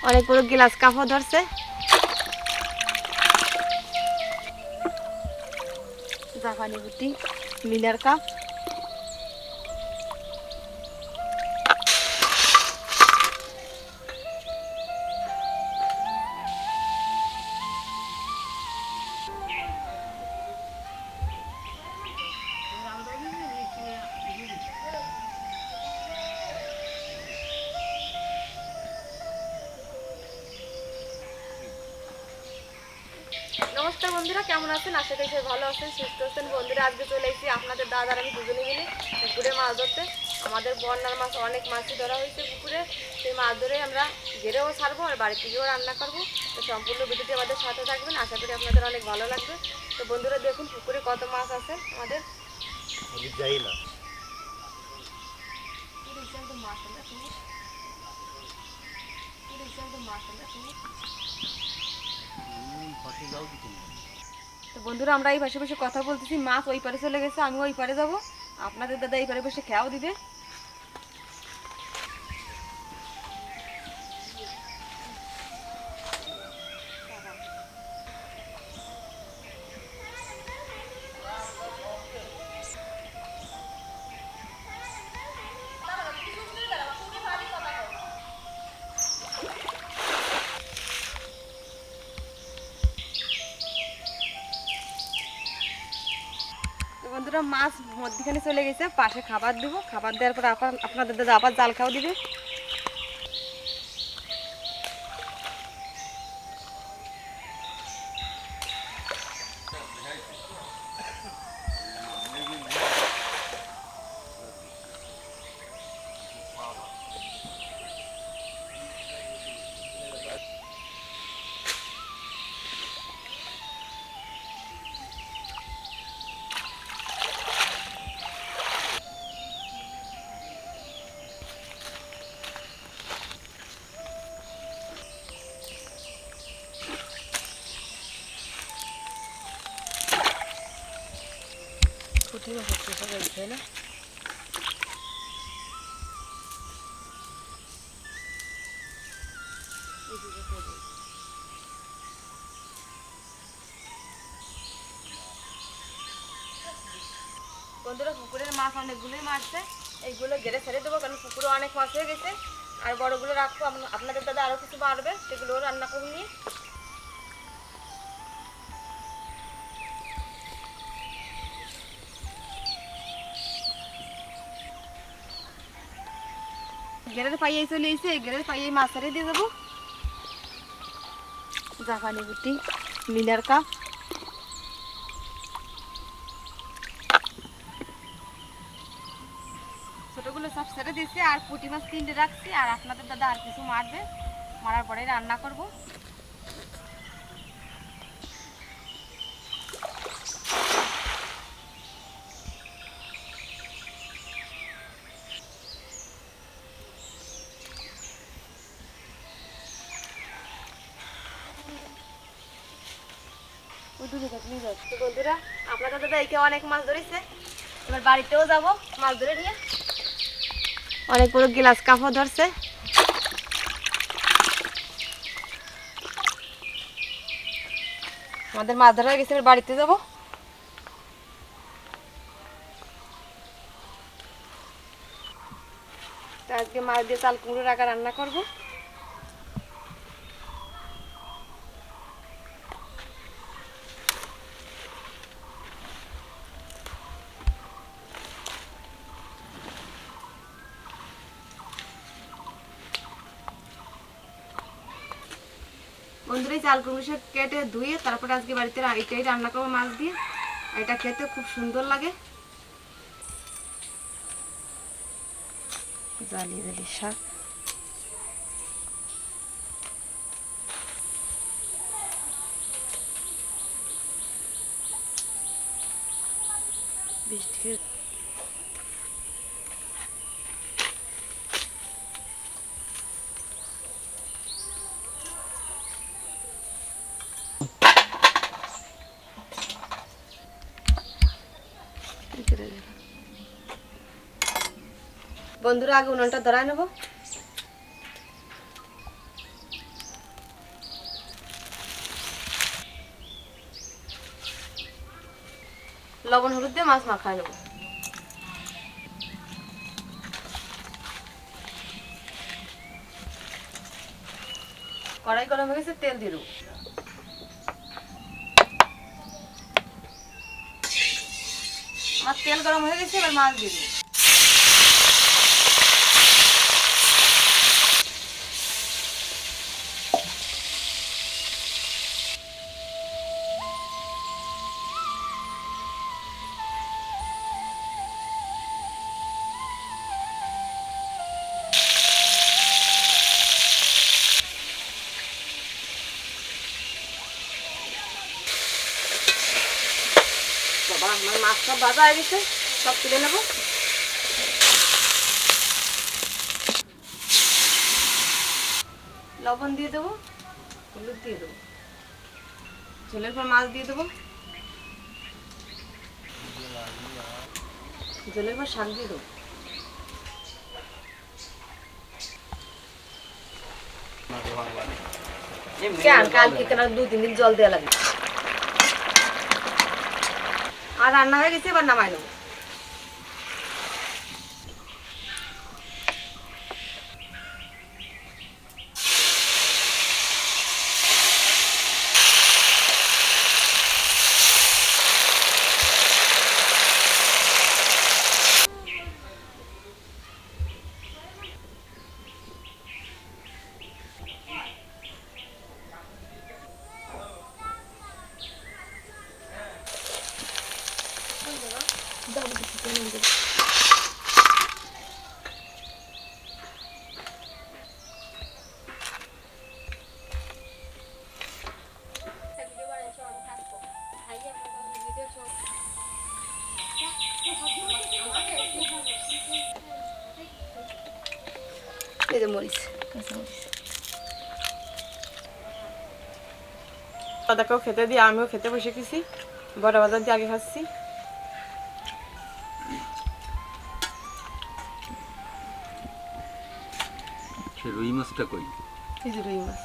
অনেক বড় গ্লাস কাপও ধরছে। জাপানি বুটি, মিনার কাপ। নমস্কার বন্ধুরা, কেমন আছেন? আশা করি সবাই ভালো আছেন, সুস্থ আছেন। বন্ধুরা, আজকে চলে এসেছি আপনাদের দাদা আর আমি দুজনে মিলে পুকুরে মাছ ধরতে। আমাদের বন্যার মাছ, অনেক মাছই ধরা হয়েছে পুকুরে। সেই মাছ ধরে আমরা ঘেরেও ছাড়বো আর বাড়িতে গিয়েও রান্না করবো। তো সম্পূর্ণ ভিডিওটি আমাদের সাথে থাকবেন, আশা করি আপনাদের অনেক ভালো লাগবে। তো বন্ধুরা দেখুন পুকুরে কত মাছ আছে আমাদের। আমি যাই না। তো বন্ধুরা, আমরা এই পাশে বসে কথা বলতেছি, মাছ ওই পারে চলে গেছে, আমি ওই পারে যাবো, আপনাদের দাদা এই পারে বসে খেয়াও দিবে। তো বন্ধুরা, মাছ মধ্যখানে চলে গেছে, পাশে খাবার দেবো, খাবার দেওয়ার পর আপনাদের দাদা আবার জাল খাও দিবে। না বন্ধুরা, পুকুরের মাছ অনেকগুলোই মারছে, এইগুলো ঘেরে ছেড়ে দেবো, কারণ পুকুরে অনেক মাছ হয়ে গেছে। আর বড়গুলো রাখবো, আপনাদের দাদা আরও কিছু মারবে, সেগুলোও রান্না করে নিয়ে। ঘেরের পাইয়ে চলে এসে এই ঘেরের পাইয়ে মাছ ছেড়ে দিয়ে দেবো। জাপানি বুটি, মিনার কাপ। ছোটগুলো সব ছেড়ে দিয়েছি, আর পুঁটি মাছ 3টে রাখছি, আর আপনাদের দাদা আর কিছু মারবে, মারার পরে রান্না করব। বন্ধুরা, আপনাদের দাদা একে অনেক মাছ ধরেছে, এবার বাড়িতেও যাব মাছ ধরে নিয়ে। অনেক বড় গ্লাস কাপও ধরছে। আমাদের মাছ ধরা হয়ে গেছে, এবার বাড়িতে যাব। আজকে মাছ দিয়ে চাল কুমড়ো রাখা রান্না করবো। বন্ধুরা, চাল কুমড়ো কেটে ধুয়ে তারপরে আজকে বাড়িতে এটাই রান্না করবো মাছ দিয়ে। এটা খেতে খুব সুন্দর লাগে। জালি জালি শাক। বৃষ্টি বন্ধুরা, আগে উনুনটা ধরায় নেবো। লবণ হলুদ দিয়ে মাছ মাখায় নেবো। কড়াই গরম হয়ে গেছে, তেল দিয়ে দেবো। আমার তেল গরম হয়ে গেছে, এবার মাছ দিয়ে দেবো। বাবা, আমার মাছ সব ভাজা হয়ে গেছে, সব তুলে নেবো। লবণ দিয়ে দেবো, হলুদ দিয়ে দেবো, ঝোলের পর মাছ দিয়ে দেবো, ঝোলের পর শাক দিয়ে দেবো। কেন কালকে কেন 2-3 দিন জল দেওয়া লাগে। আর রান্না হয়ে গেছে, এবার নামাই নেবো। এই যে মরিচ, কাঁচা মরিচ। দাদাকেও খেতে দিয়ে আমিও খেতে বসে গেছি। বড় বাজার দিয়ে আগে খাচ্ছি। রুই মাছটা কই? এই যে রুই মাছ।